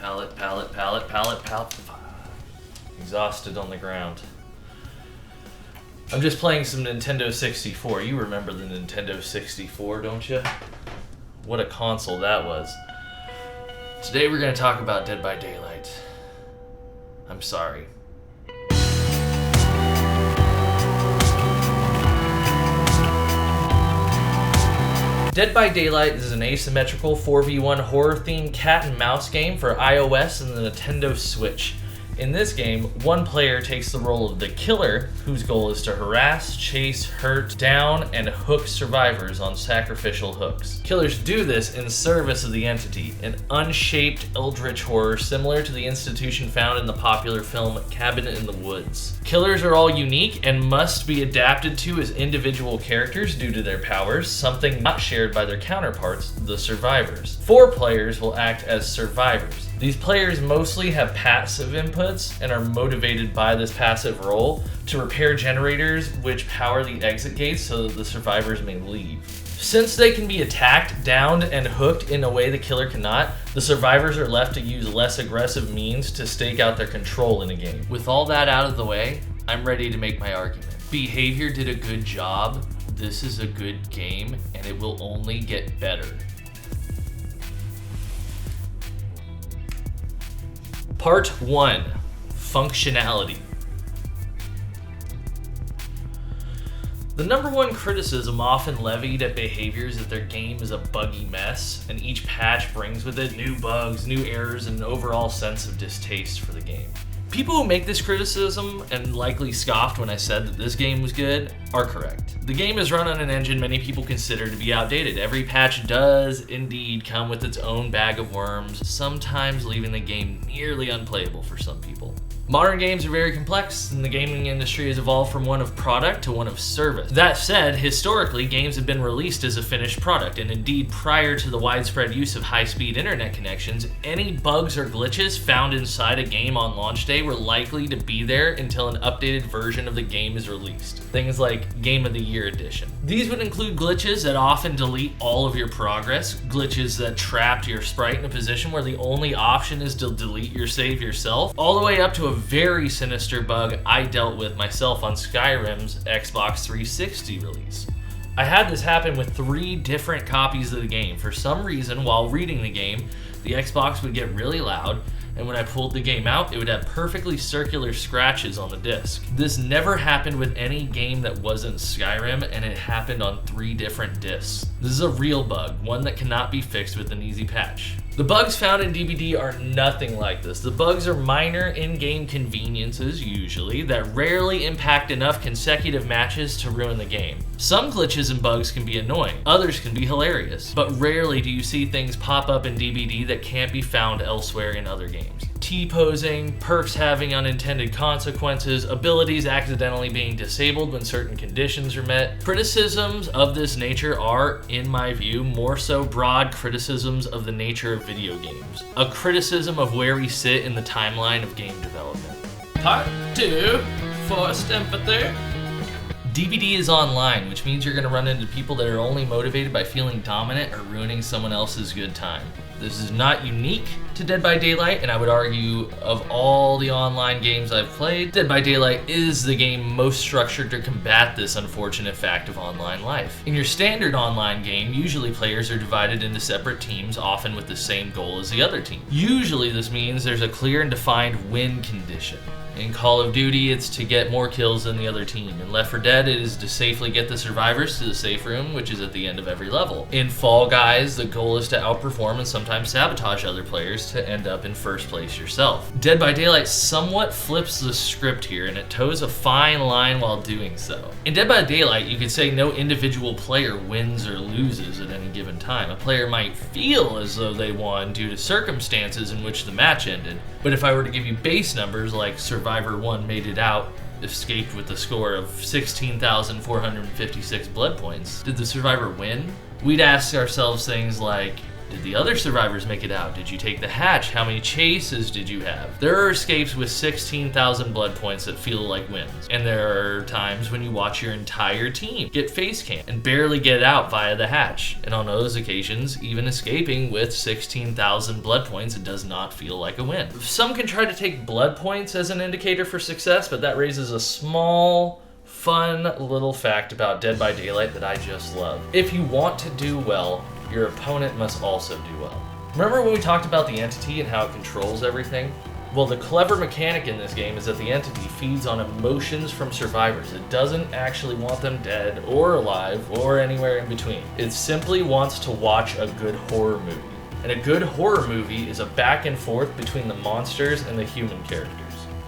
pallet. Exhausted on the ground. I'm just playing some Nintendo 64. You remember the Nintendo 64, don't you? What a console that was. Today we're going to talk about Dead by Daylight. I'm sorry. Dead by Daylight is an asymmetrical 4v1 horror-themed cat and mouse game for iOS and the Nintendo Switch. In this game, one player takes the role of the killer, whose goal is to harass, chase, hurt, down, and hook survivors on sacrificial hooks. Killers do this in service of the entity, an unshaped eldritch horror similar to the institution found in the popular film Cabin in the Woods. Killers are all unique and must be adapted to as individual characters due to their powers, something not shared by their counterparts, the survivors. 4 players will act as survivors. These players mostly have passive inputs and are motivated by this passive role to repair generators which power the exit gates so that the survivors may leave. Since they can be attacked, downed, and hooked in a way the killer cannot, the survivors are left to use less aggressive means to stake out their control in a game. With all that out of the way, I'm ready to make my argument. Behavior did a good job, this is a good game, and it will only get better. Part 1. Functionality. The number one criticism often levied at behavior is that their game is a buggy mess, and each patch brings with it new bugs, new errors, and an overall sense of distaste for the game. People who make this criticism, and likely scoffed when I said that this game was good, are correct. The game is run on an engine many people consider to be outdated. Every patch does indeed come with its own bag of worms, sometimes leaving the game nearly unplayable for some people. Modern games are very complex, and the gaming industry has evolved from one of product to one of service. That said, historically, games have been released as a finished product, and indeed, prior to the widespread use of high-speed internet connections, any bugs or glitches found inside a game on launch day were likely to be there until an updated version of the game is released. Things like Game of the Year Edition. These would include glitches that often delete all of your progress, glitches that trapped your sprite in a position where the only option is to delete your save yourself, all the way up to a very sinister bug I dealt with myself on Skyrim's Xbox 360 release. I had this happen with 3 different copies of the game. For some reason, while reading the game, the Xbox would get really loud, and when I pulled the game out, it would have perfectly circular scratches on the disc. This never happened with any game that wasn't Skyrim, and it happened on 3 different discs. This is a real bug, one that cannot be fixed with an easy patch. The bugs found in DBD are nothing like this. The bugs are minor in-game conveniences, usually, that rarely impact enough consecutive matches to ruin the game. Some glitches and bugs can be annoying, others can be hilarious, but rarely do you see things pop up in DBD that can't be found elsewhere in other games. T-posing, perks having unintended consequences, abilities accidentally being disabled when certain conditions are met. Criticisms of this nature are, in my view, more so broad criticisms of the nature of video games. A criticism of where we sit in the timeline of game development. Part 2, Forced Empathy. DBD is online, which means you're going to run into people that are only motivated by feeling dominant or ruining someone else's good time. This is not unique to Dead by Daylight, and I would argue of all the online games I've played, Dead by Daylight is the game most structured to combat this unfortunate fact of online life. In your standard online game, usually players are divided into separate teams, often with the same goal as the other team. Usually this means there's a clear and defined win condition. In Call of Duty, it's to get more kills than the other team. In Left 4 Dead, it is to safely get the survivors to the safe room, which is at the end of every level. In Fall Guys, the goal is to outperform and sometimes sabotage other players to end up in first place yourself. Dead by Daylight somewhat flips the script here, and it toes a fine line while doing so. In Dead by Daylight, you could say no individual player wins or loses at any given time. A player might feel as though they won due to circumstances in which the match ended, but if I were to give you base numbers like Survivor 1 made it out, escaped with a score of 16,456 blood points, did the survivor win? We'd ask ourselves things like, Did the other survivors make it out? Did you take the hatch? How many chases did you have? There are escapes with 16,000 blood points that feel like wins. And there are times when you watch your entire team get face cam and barely get out via the hatch. And on those occasions, even escaping with 16,000 blood points, it does not feel like a win. Some can try to take blood points as an indicator for success, but that raises a small, fun little fact about Dead by Daylight that I just love. If you want to do well, your opponent must also do well. Remember when we talked about the entity and how it controls everything? Well, the clever mechanic in this game is that the entity feeds on emotions from survivors. It doesn't actually want them dead or alive or anywhere in between. It simply wants to watch a good horror movie. And a good horror movie is a back and forth between the monsters and the human characters.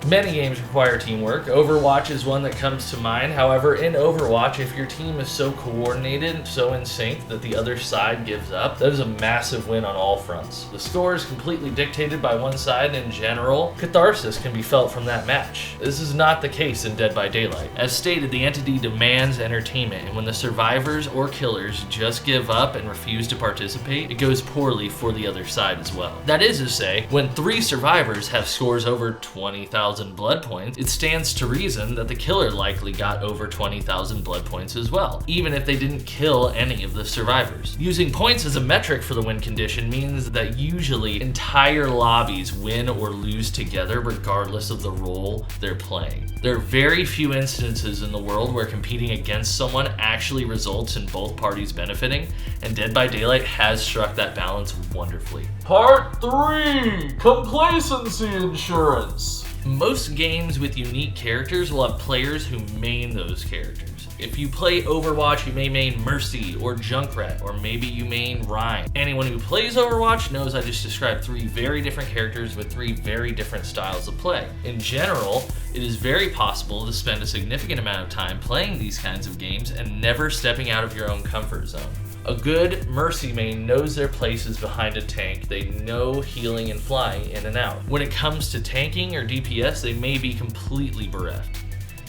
Many games require teamwork. Overwatch is one that comes to mind. However, in Overwatch, if your team is so coordinated, so in sync that the other side gives up, that is a massive win on all fronts. The score is completely dictated by one side, and in general, catharsis can be felt from that match. This is not the case in Dead by Daylight. As stated, the entity demands entertainment, and when the survivors or killers just give up and refuse to participate, it goes poorly for the other side as well. That is to say, when 3 survivors have scores over 20,000 blood points, it stands to reason that the killer likely got over 20,000 blood points as well, even if they didn't kill any of the survivors. Using points as a metric for the win condition means that usually entire lobbies win or lose together regardless of the role they're playing. There are very few instances in the world where competing against someone actually results in both parties benefiting, and Dead by Daylight has struck that balance wonderfully. Part 3: Complacency Insurance. Most games with unique characters will have players who main those characters. If you play Overwatch, you may main Mercy or Junkrat, or maybe you main Ryan. Anyone who plays Overwatch knows I just described 3 very different characters with 3 very different styles of play. In general, it is very possible to spend a significant amount of time playing these kinds of games and never stepping out of your own comfort zone. A good Mercy main knows their places behind a tank. They know healing and flying in and out. When it comes to tanking or DPS, they may be completely bereft.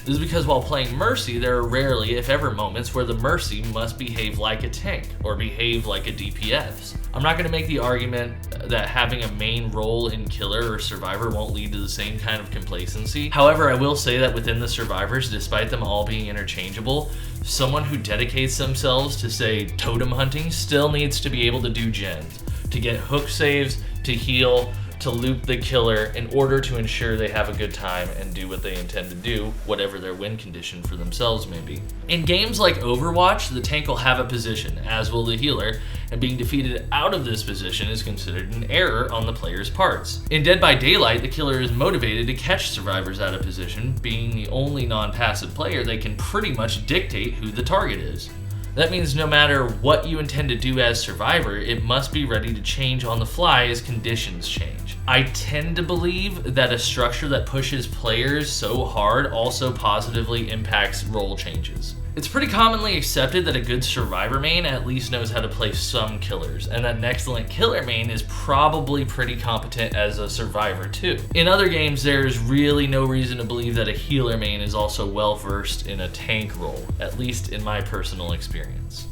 This is because while playing Mercy, there are rarely, if ever, moments where the Mercy must behave like a tank or behave like a DPS. I'm not going to make the argument that having a main role in killer or survivor won't lead to the same kind of complacency. However, I will say that within the survivors, despite them all being interchangeable, someone who dedicates themselves to, say, totem hunting still needs to be able to do gens, to get hook saves, to heal, to loop the killer in order to ensure they have a good time and do what they intend to do, whatever their win condition for themselves may be. In games like Overwatch, the tank will have a position, as will the healer, and being defeated out of this position is considered an error on the player's parts. In Dead by Daylight, the killer is motivated to catch survivors out of position. Being the only non-passive player, they can pretty much dictate who the target is. That means no matter what you intend to do as survivor, it must be ready to change on the fly as conditions change. I tend to believe that a structure that pushes players so hard also positively impacts role changes. It's pretty commonly accepted that a good survivor main at least knows how to play some killers, and that an excellent killer main is probably pretty competent as a survivor too. In other games, there's really no reason to believe that a healer main is also well versed in a tank role, at least in my personal experience.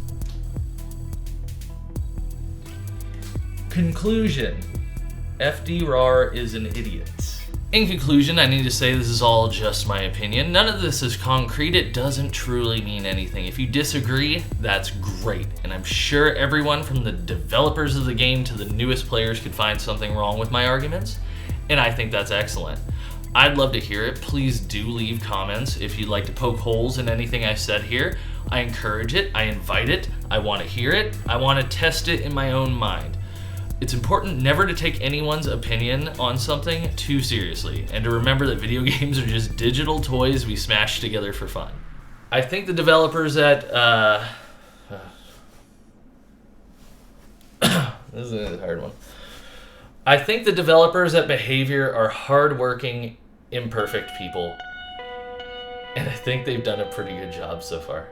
Conclusion: FDRawr is an idiot. In conclusion, I need to say this is all just my opinion. None of this is concrete. It doesn't truly mean anything. If you disagree, that's great. And I'm sure everyone from the developers of the game to the newest players could find something wrong with my arguments. And I think that's excellent. I'd love to hear it. Please do leave comments if you'd like to poke holes in anything I said here. I encourage it. I invite it. I want to hear it. I want to test it in my own mind. It's important never to take anyone's opinion on something too seriously, and to remember that video games are just digital toys we smash together for fun. I think the developers at this is a hard one. I think the developers at Behavior are hardworking, imperfect people, and I think they've done a pretty good job so far.